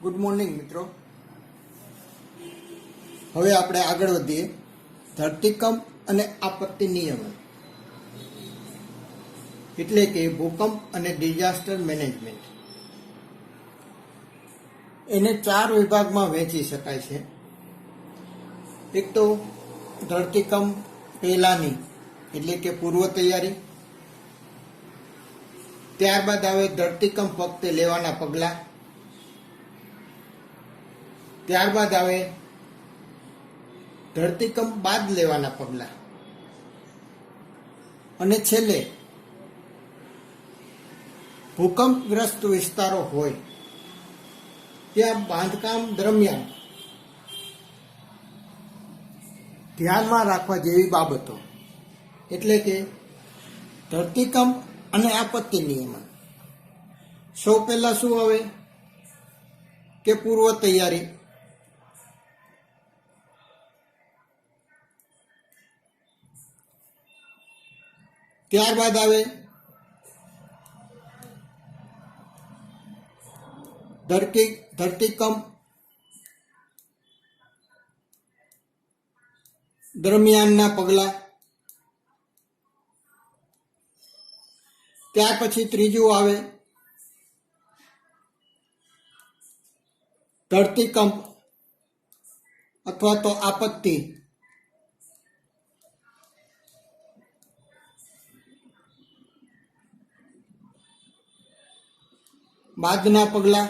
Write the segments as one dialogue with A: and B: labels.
A: Good morning મિત્રો। હવે આપણે આગળ વધીએ। ધરતીકંપ અને આપત્તિ નિયમન એટલે કે ભૂકંપ અને ડિઝાસ્ટર મેનેજમેન્ટ, એને 4 વિભાગમાં વહેંચી શકાય છે। એક તો ધરતીકંપ પહેલાની એટલે કે પૂર્વ તૈયારી, ત્યારબાદ આવે ધરતીકંપ વખતે લેવાના પગલાં, ત્યારબાદ આવે ધરતીકંપ બાદ લેવાના પગલાં, અને છેલ્લે ભૂકંપગ્રસ્ત વિસ્તારો હોય ત્યાં બાંધકામ દરમિયાન ધ્યાનમાં રાખવા જેવી બાબતો, એટલે કે ધરતીકંપ અને આપત્તિ નિયમન। સૌ પહેલા શું આવે કે પૂર્વ તૈયારી। ત્યારબાદ આવે ધરતીકંપ દરમિયાનના પગલાં, ત્યાર પછી ત્રીજું આવે ધરતીકંપ અથવા તો આપત્તિ બાદના પગલાં,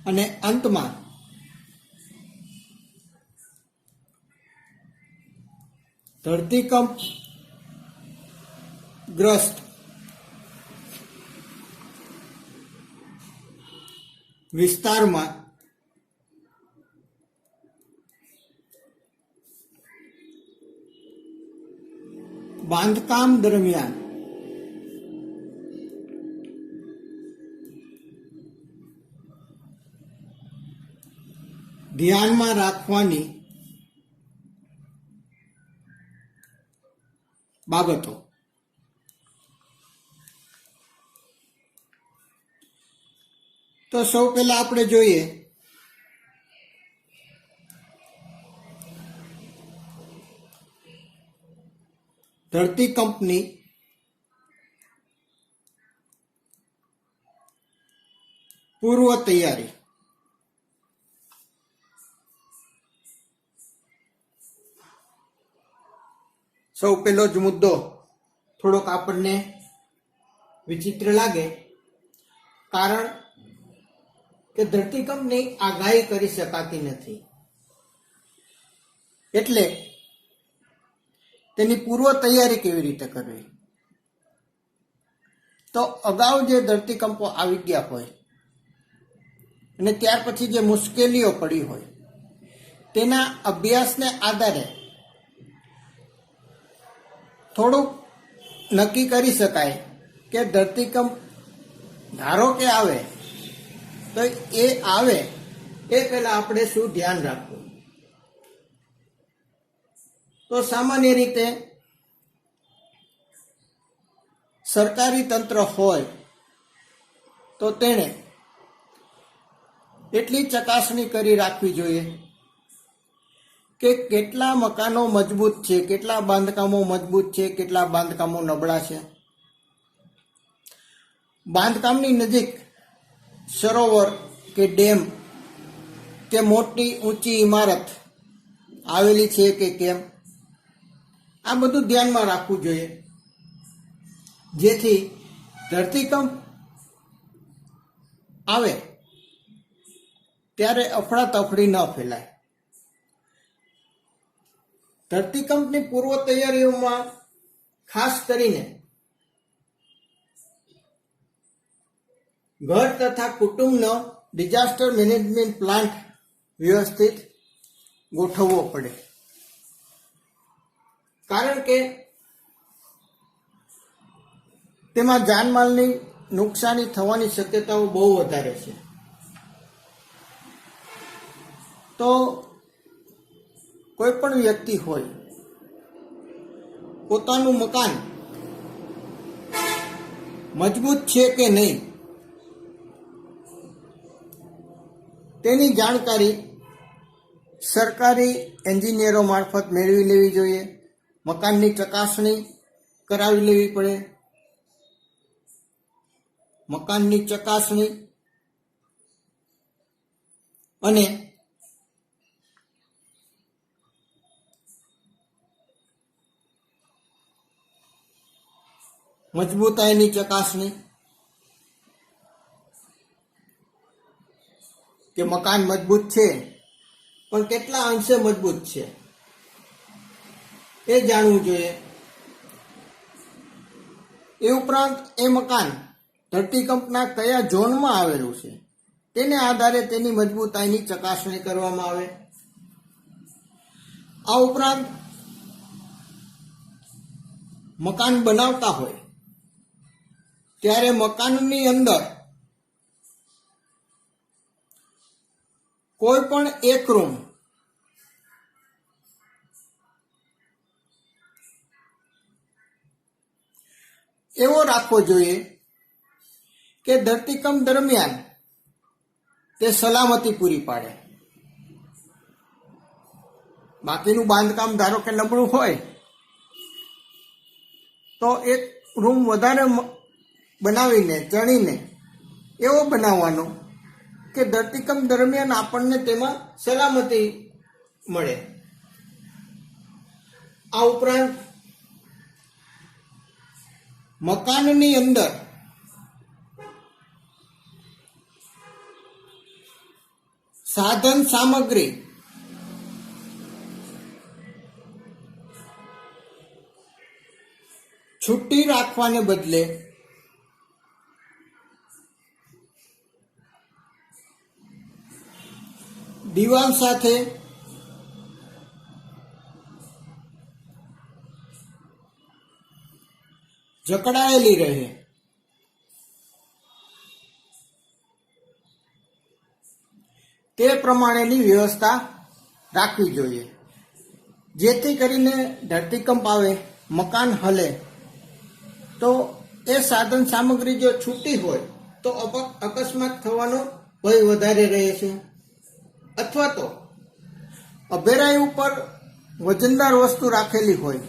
A: અને અંતમાં ધરતીકંપ ગ્રસ્ત વિસ્તારમાં બાંધકામ દરમિયાન ધ્યાનમાં રાખવાની બાબતો। તો સૌ પહેલા આપણે જોઈએ ધરતીકંપની પૂર્વ તૈયારી। સૌ પહેલો જ મુદ્દો થોડોક આપણને વિચિત્ર લાગે, કારણ કે ધરતીકંપની આગાહી કરી શકાતી નથી, એટલે તેની પૂર્વ તૈયારી કેવી રીતે કરવી। તો અગાઉ જે ધરતીકંપો આવી ગયા હોય અને ત્યાર પછી જે મુશ્કેલીઓ પડી હોય તેના અભ્યાસને આધારે થોડુંક નક્કી કરી શકાય કે ધરતીકંપ ધારો કે આવે તો એ આવે એ પહેલા આપણે શું ધ્યાન રાખવું। તો સામાન્ય રીતે સરકારી તંત્ર હોય તો તેણે એટલી ચકાસણી કરી રાખવી જોઈએ કે કેટલા મકાનો મજબૂત છે, કેટલા બાંધકામો મજબૂત છે, કેટલા બાંધકામો નબળા છે। બાંધકામની નજીક સરોવર કે ડેમ કે મોટી ઊંચી ઇમારત આવેલી છે કે કેમ, આ બધું ધ્યાનમાં રાખવું જોઈએ, જેથી ધરતીકંપ આવે ત્યારે અફડાતફડી ન ફેલાય। ધરતીકંપની પૂર્વ તૈયારીઓમાં ખાસ કરીને ઘર તથા કુટુંબનો ડિઝાસ્ટર મેનેજમેન્ટ પ્લાન વ્યવસ્થિત ગોઠવવો પડે, કારણ કે તેમાં જાનમાલની નુકસાની થવાની શક્યતાઓ બહુ વધારે છે। તો કોઈ પણ વ્યક્તિ હોય પોતાનું મકાન મજબૂત છે કે નહીં તેની જાણકારી સરકારી એન્જિનિયરો મારફત મેળવી લેવી જોઈએ. મકાનની ચકાસણી કરાવી લેવી પડે. મકાનની ચકાસણી અને મજબૂતાઈની ચકાસણી કે મકાન મજબૂત છે પણ કેટલા અંશે મજબૂત છે એ જાણવું જોઈએ. એ ઉપરાંત એ મકાન ધરતીકંપના કયા ઝોનમાં આવેલું છે તેને આધારે તેની મજબૂતાઈની ચકાસણી કરવામાં આવે. આ ઉપરાંત મકાન બનાવતા હોય ત્યારે મકાનની અંદર કોઈ પણ એક રૂમ એવો રાખવો જોઈએ કે ધરતીકંપ દરમિયાન તે સલામતી પૂરી પાડે. બાકીનું બાંધકામ ધારો કે નબળું હોય તો એક રૂમ વધારે બનાવીને ચણીને એવો બનાવવાનો કે ધરતીકંપ દરમિયાન આપણને તેમાં સલામતી મળે. આ ઉપરાંત મકાનની અંદર સાધન સામગ્રી છૂટી રાખવાને બદલે દિવાલ સાથે જકડાયેલી રહે તે પ્રમાણેની વ્યવસ્થા રાખવી જોઈએ, જેથી કરીને ધરતીકંપ આવે, મકાન હલે તો એ સાધન સામગ્રી જો છૂટી હોય તો અકસ્માત થવાનો ભય વધારે રહે છે. અથવા તો અભેરાઈ ઉપર વજનદાર વસ્તુ રાખેલી હોય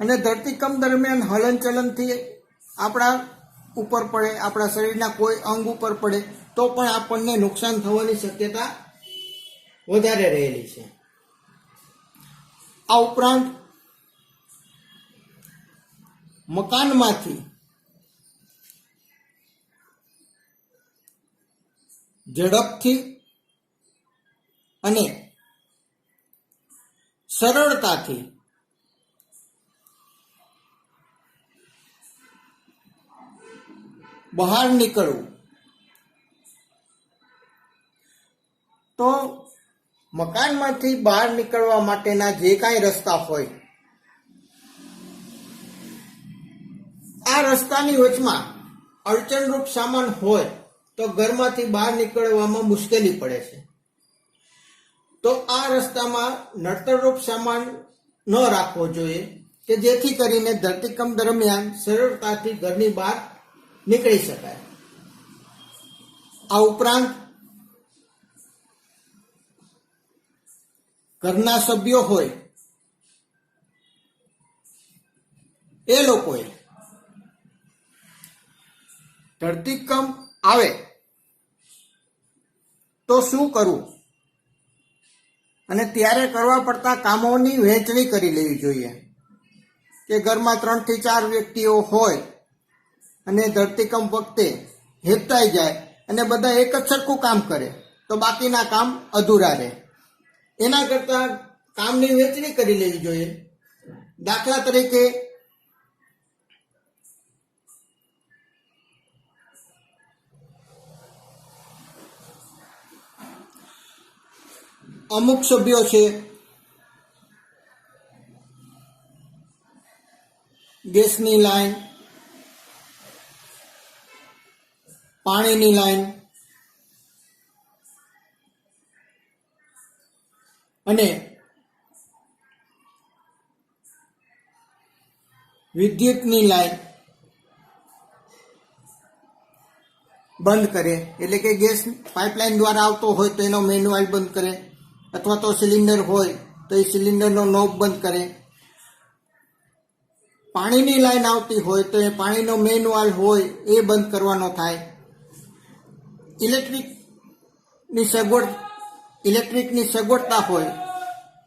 A: અને ધરતીકંપ દરમિયાન હલનચલનથી આપણા ઉપર પડે, આપણા શરીરના કોઈ અંગ ઉપર પડે તો પણ આપણને નુકસાન થવાની શક્યતા વધારે રહેલી છે. આ ઉપરાંત મકાનમાંથી ઝડપથી અને સરળતાથી બહાર નીકળવું. તો મકાનમાંથી બહાર નીકળવા માટેના જે કાંઈ રસ્તા હોય આ રસ્તાની વચમાં અડચણરૂપ સામાન હોય તો ઘરમાંથી બહાર નીકળવામાં મુશ્કેલી પડે છે. તો આ રસ્તામાં નડતરરૂપ સામાન ન રાખવો જોઈએ કે જેથી કરીને ધરતીકંપ દરમિયાન સરળતાથી ઘરની બહાર નીકળી શકાય. આ ઉપરાંત ઘરના સભ્યો હોય એ લોકોએ ધરતીકંપ આવે તો શું કરવું અને ત્યારે કરવા પડતા કામોની વહેંચણી કરી લેવી જોઈએ. કે ઘરમાં 3 થી 4 વ્યક્તિઓ હોય અને ધરતીકંપ વખતે હેપતાઈ જાય અને બધા એક જ સરખું કામ કરે તો બાકીના કામ અધૂરા રહે. એના કરતાં કામની વહેંચણી કરી લેવી જોઈએ. દાખલા તરીકે અમુક સભ્યો છે ગેસની લાઈન, પાણીની લાઈન અને વિદ્યુતની લાઈન બંધ કરે, એટલે કે ગેસ પાઇપલાઇન દ્વારા આવતો હોય તો એનો મેન્યુઅલ બંધ કરે, અથવા તો સિલિન્ડર હોય તો એ સિલિન્ડરનો નોબ બંધ કરે. પાણીની લાઈન આવતી હોય તો એ પાણીનો મેન્યુઅલ હોય એ બંધ કરવાનો થાય. ઇલેક્ટ્રિકની સગવડતા હોય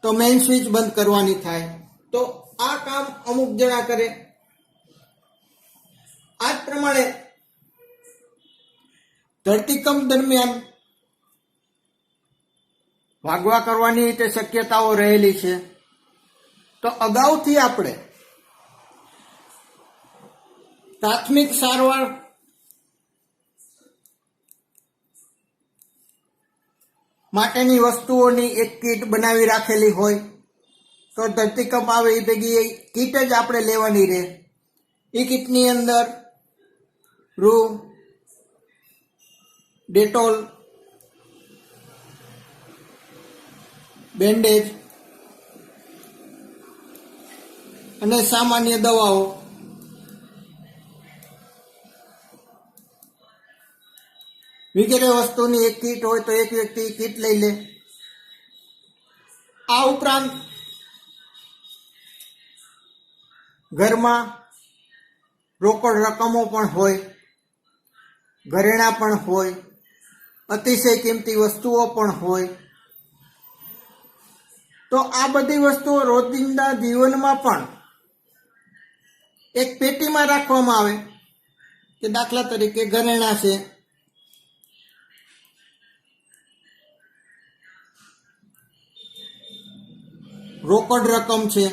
A: તો મેઇન સ્વિચ બંધ કરવાની થાય. તો આ કામ અમુક જણા કરે. આ જ પ્રમાણે ધરતીકંપ દરમિયાન ભાગવા કરવાની તે શક્યતાઓ રહેલી છે. તો અગાઉથી આપણે પ્રાથમિક સારવાર માટેની વસ્તુઓની એક કીટ બનાવી રાખેલી હોય તો ધરતીકંપ આવે એ ભેગી એ કીટ જ આપણે લેવાની રહે. એ કીટની અંદર રૂ, ડેટોલ, બેન્ડેજ અને સામાન્ય દવાઓ વગેરે વસ્તુની એક કીટ હોય તો એક વ્યક્તિ કીટ લઈ લે. આ ઉપરાંત ઘરમાં રોકડ રકમો પણ હોય, ઘરેણાં પણ હોય, અતિશય કિંમતી વસ્તુઓ પણ હોય. તો આ બધી વસ્તુઓ રોજિંદા જીવનમાં પણ એક પેટીમાં રાખવામાં આવે. કે દાખલા તરીકે ઘરેણાં છે, રોકડ રકમ છે,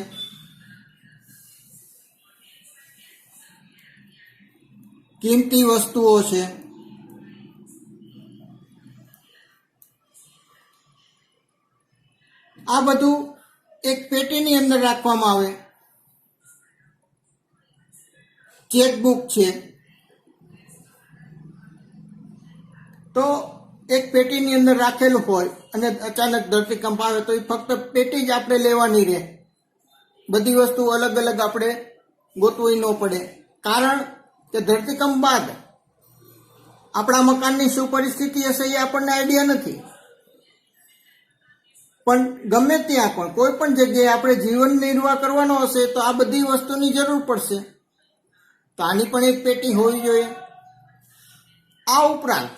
A: કિંમતી વસ્તુઓ છે, આ બધું એક પેટીની અંદર રાખવામાં આવે. ચેકબુક છે તો એક પેટીની અંદર રાખેલું હોય અને અચાનક ધરતીકંપ આવે તો એ ફક્ત પેટી જ આપણે લેવાની રહે. બધી વસ્તુ અલગ અલગ આપણે ગોતવી ન પડે. કારણ કે ધરતીકંપ બાદ આપણા મકાનની શું પરિસ્થિતિ હશે એ આપણને આઈડિયા નથી. પણ ગમે ત્યાં પણ કોઈ પણ જગ્યાએ આપણે જીવન નિર્વાહ કરવાનો હશે તો આ બધી વસ્તુની જરૂર પડશે. તો આની પણ એક પેટી હોવી જોઈએ. આ ઉપરાંત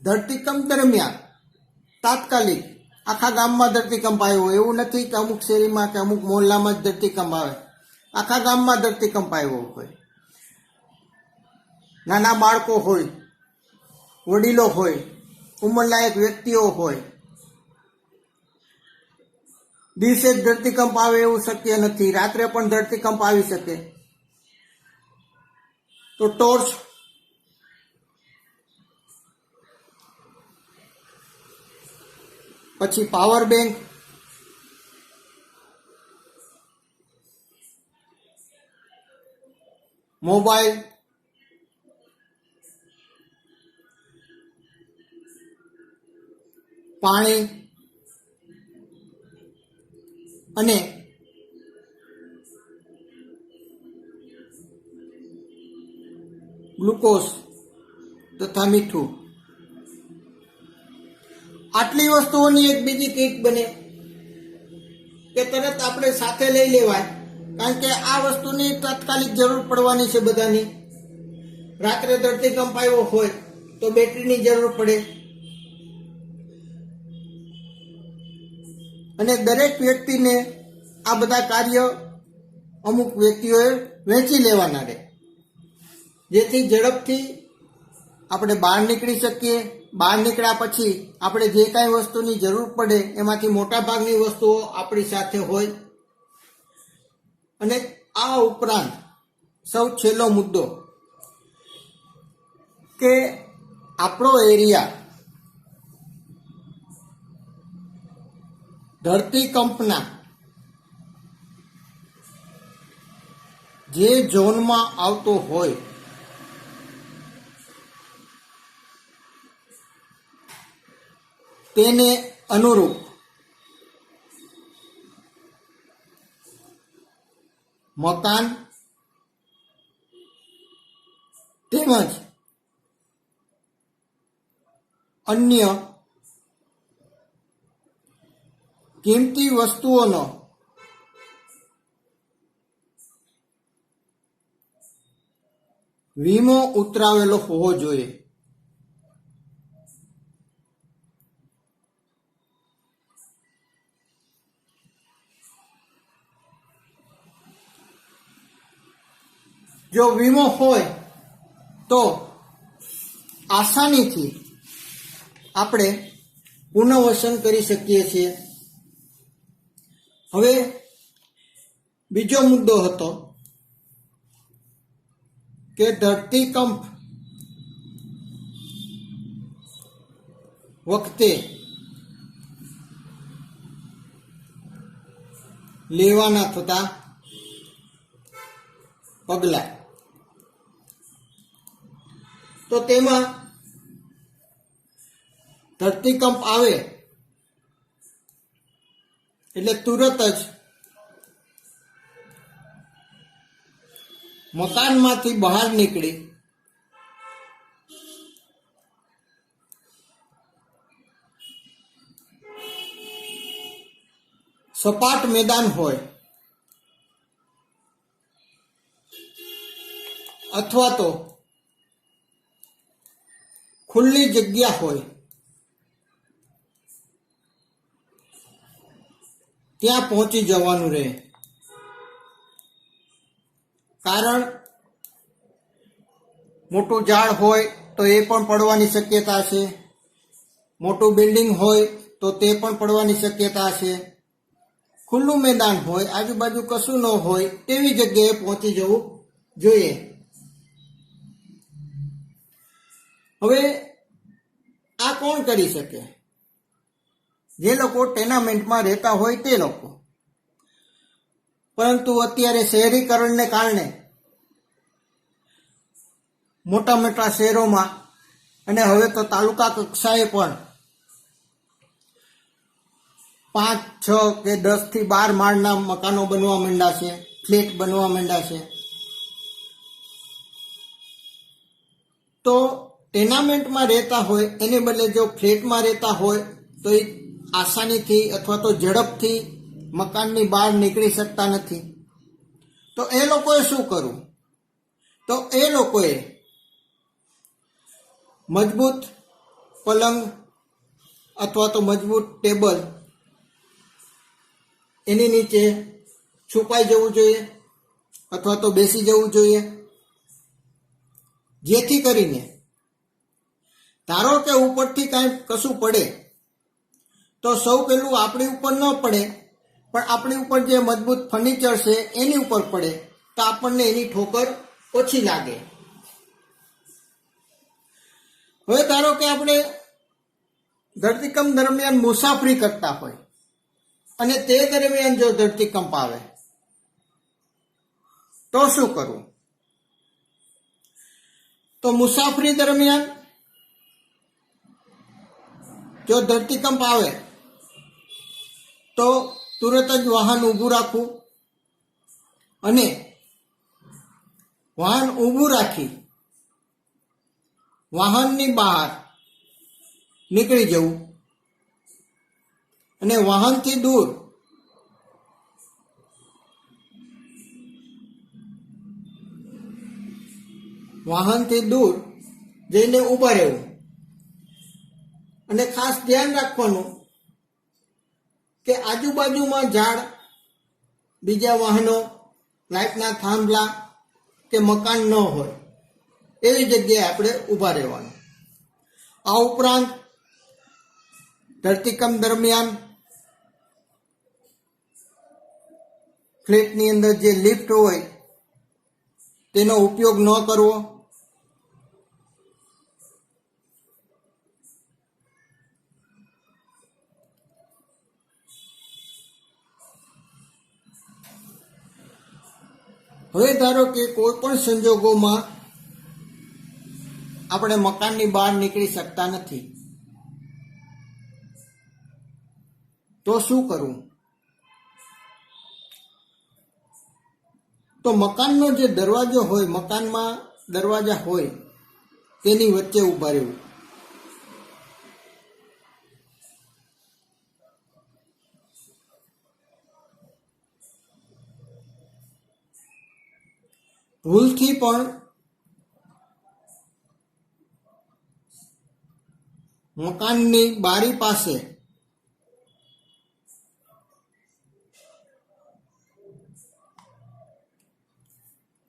A: ધરતીકંપ દરમિયાન તાત્કાલિક આખા ગામમાં ધરતીકંપ આવ્યો એવું નથી કે અમુક શેરીમાં કે અમુક મોહલ્લામાં જ ધરતીકંપ આવે. આખા ગામમાં ધરતીકંપ આવ્યો હોય, નાના બાળકો હોય, વડીલો હોય, ઉંમરલાયક વ્યક્તિઓ હોય. દિવસે જ ધરતીકંપ આવે એવું શક્ય નથી, રાત્રે પણ ધરતીકંપ આવી શકે. તો ટોર્ચ, પછી પાવર બેંક, મોબાઈલ, પાણી અને ગ્લુકોઝ તથા મીઠું. આટલી વસ્તુઓની એક બીજી કીટ બને કે તરત આપણે સાથે લઈ લેવાય. કારણ કે આ વસ્તુની તાત્કાલિક જરૂર પડવાની છે બધાની. રાત્રે ધરતીકંપ આવ્યો હોય તો બેટરીની જરૂર પડે અને દરેક વ્યક્તિને આ બધા કાર્ય અમુક વ્યક્તિઓએ વહેંચી લેવાના રહે, જેથી ઝડપથી આપણે બહાર નીકળી શકીએ. બહાર નીકળ્યા પછી આપણે જે કાંઈ વસ્તુની જરૂર પડે એમાંથી મોટા ભાગની વસ્તુઓ આપણી સાથે હોય. અને આ ઉપરાંત સૌ છેલ્લો મુદ્દો કે આપણો એરિયા ધરતીકંપના જે ઝોનમાં આવતો હોય તેને અનુરૂપ મકાન તેમજ અન્ય કિંમતી વસ્તુઓનો વીમો ઉતરાવેલો હોવો જોઈએ. જો વીમો હોય તો આસાનીથી આપણે પુનઃવસન કરી શકીએ છીએ. હવે બીજો મુદ્દો હતો કે ધરતીકંપ વખતે લેવાના થતા પગલાં. તો તેમાં ધરતીકંપ આવે એટલે તુરત જ મકાનમાંથી બહાર નીકળી સપાટ મેદાન હોય અથવા તો ખુલ્લી જગ્યા હોય ત્યાં પહોંચી જવાનું રહે. કારણ મોટું ઝાડ હોય તો એ પણ પડવાની શક્યતા છે, મોટું બિલ્ડિંગ હોય તો તે પણ પડવાની શક્યતા છે, ખુલ્લું મેદાન હોય, આજુબાજુ કશું ન હોય તેવી જગ્યાએ પહોંચી જવું જોઈએ. હવે આ કોણ કરી શકે? જે લોકો ટેનામેન્ટમાં રહેતા હોય તે લોકો. પરંતુ અત્યારે શહેરીકરણને કારણે મોટા મોટા શહેરોમાં અને હવે તો તાલુકા કક્ષાએ પણ 5, 6 કે 10 થી 12 માળના મકાનો બનવા માંડ્યા છે, ફ્લેટ બનવા માંડ્યા છે. તો ટેનામેન્ટમાં રહેતા હોય એને બદલે જો ફ્લેટમાં રહેતા હોય તો એ આસાનીથી અથવા તો ઝડપથી મકાનની બહાર નીકળી શકતા નથી. તો એ લોકોએ શું કરવું? તો એ લોકોએ મજબૂત પલંગ અથવા તો મજબૂત ટેબલ એની નીચે છુપાઈ જવું જોઈએ અથવા તો બેસી જવું જોઈએ, જેથી કરીને ધારો કે ઉપરથી કાંઈ કશું પડે તો સૌ પહેલું આપણી ઉપર ન પડે, પણ આપણી ઉપર જે મજબૂત ફર્નિચર છે એની ઉપર પડે તો આપણને એની ઠોકર ઓછી લાગે. હવે ધારો કે આપણે ધરતીકંપ દરમિયાન મુસાફરી કરતા હોય અને તે દરમિયાન જો ધરતીકંપ આવે તો શું કરવું? તો મુસાફરી દરમિયાન જો ધરતીકંપ આવે તો તુરત જ વાહન ઊભું રાખવું અને વાહન ઊભું રાખી વાહનની બહાર નીકળી જવું અને વાહનથી દૂર જઈને ઊભા રહેવું. અને ખાસ ધ્યાન રાખવાનું કે આજુબાજુમાં ઝાડ, બીજા વાહનો, લાઇટના થાંભલા કે મકાન ન હોય એવી જગ્યાએ આપણે ઊભા રહેવાનું. આ ઉપરાંત ધરતીકંપ દરમિયાન ફ્લેટની અંદર જે લિફ્ટ હોય તેનો ઉપયોગ ન કરવો. હવે ધારો કે કોઈ પણ સંજોગોમાં આપણે મકાનની બહાર નીકળી શકતા નથી તો શું કરવું? તો મકાનનો જે દરવાજો હોય, મકાનમાં દરવાજા હોય તેની વચ્ચે ઊભા રહેવું. ભૂલથી પણ મકાનની બારી પાસે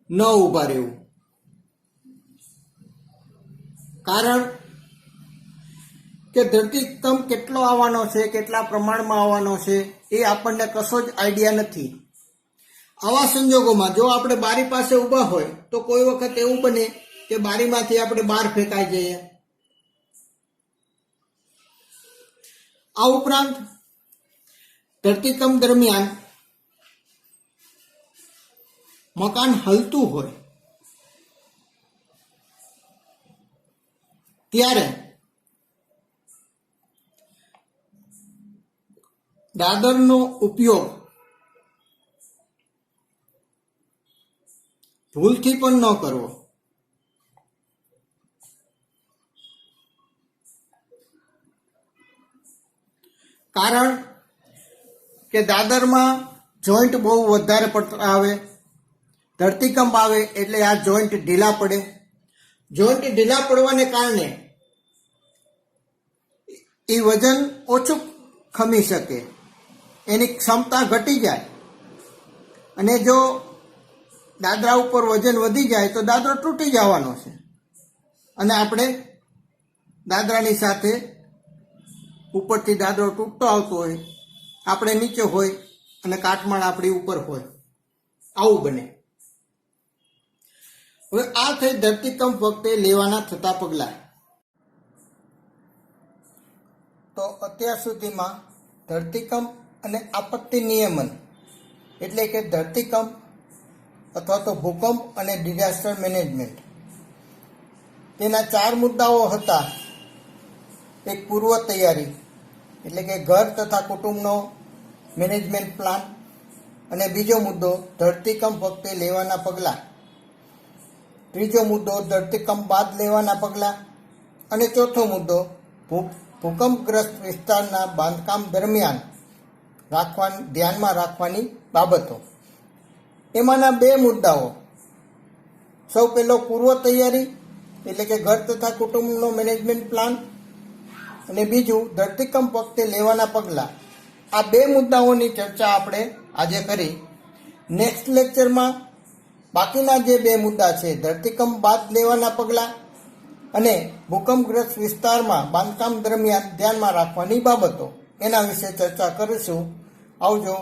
A: ન ઊભા રહેવું. કારણ કે ધરતીકંપ કેટલો આવવાનો છે, કેટલા પ્રમાણમાં આવવાનો છે એ આપણને કશો જ આઈડિયા નથી. આવા સંજોગોમાં જો આપણે બારી પાસે ઊભા હોય તો કોઈ વખત એવું બને કે બારીમાંથી આપણે બહાર ફેંકાઈ જઈએ. આ ઉપરાંત ધરતીકંપ દરમિયાન મકાન હલતું હોય ત્યારે દાદરનો ઉપયોગ ભૂલથી પણ ન કરવો. કારણ કે દાદરમાં જોઈન્ટ બહુ વધારે પડતા આવે, ધરતીકંપ આવે એટલે આ જોઈન્ટ ઢીલા પડે. જોઈન્ટ ઢીલા પડવાને કારણે એ વજન ઓછું ખમી શકે, એની ક્ષમતા ઘટી જાય. અને જો દાદરા ઉપર વજન વધી જાય તો દાદરો તૂટી જવાનો છે અને આપણે દાદરાની સાથે ઉપરથી દાદરો તૂટતો આવતો હોય, આપણે નીચે હોય અને કાટમાળ આપણી ઉપર હોય, આવું બને. હવે આ થઈ ધરતીકંપ વખતે લેવાના થતા પગલાં. તો અત્યાર સુધીમાં ધરતીકંપ અને આપત્તિ નિયમન એટલે કે ધરતીકંપ અથવા તો ભૂકંપ અને ડિઝાસ્ટર મેનેજમેન્ટ, તેના 4 મુદ્દાઓ હતા. એક પૂર્વ તૈયારી એટલે કે ઘર તથા કુટુંબનો મેનેજમેન્ટ પ્લાન, અને બીજો મુદ્દો ધરતીકંપ વખતે લેવાના પગલાં, ત્રીજો મુદ્દો ધરતીકંપ બાદ લેવાના પગલાં, અને ચોથો મુદ્દો ભૂકંપગ્રસ્ત વિસ્તારના બાંધકામ દરમિયાન ધ્યાનમાં રાખવાની બાબતો. એમાંના 2 મુદ્દાઓ, સૌ પહેલો પૂર્વ તૈયારી એટલે કે ઘર તથા કુટુંબનો મેનેજમેન્ટ પ્લાન, અને બીજું ધરતીકંપ વખતે લેવાના પગલાં. આ 2 મુદ્દાઓની ચર્ચા આપણે આજે કરી. નેક્સ્ટ લેક્ચરમાં બાકીના જે 2 મુદ્દા છે, ધરતીકંપ બાદ લેવાના પગલાં અને ભૂકંપગ્રસ્ત વિસ્તારમાં બાંધકામ દરમિયાન ધ્યાનમાં રાખવાની બાબતો, એના વિશે ચર્ચા કરીશું. આવજો.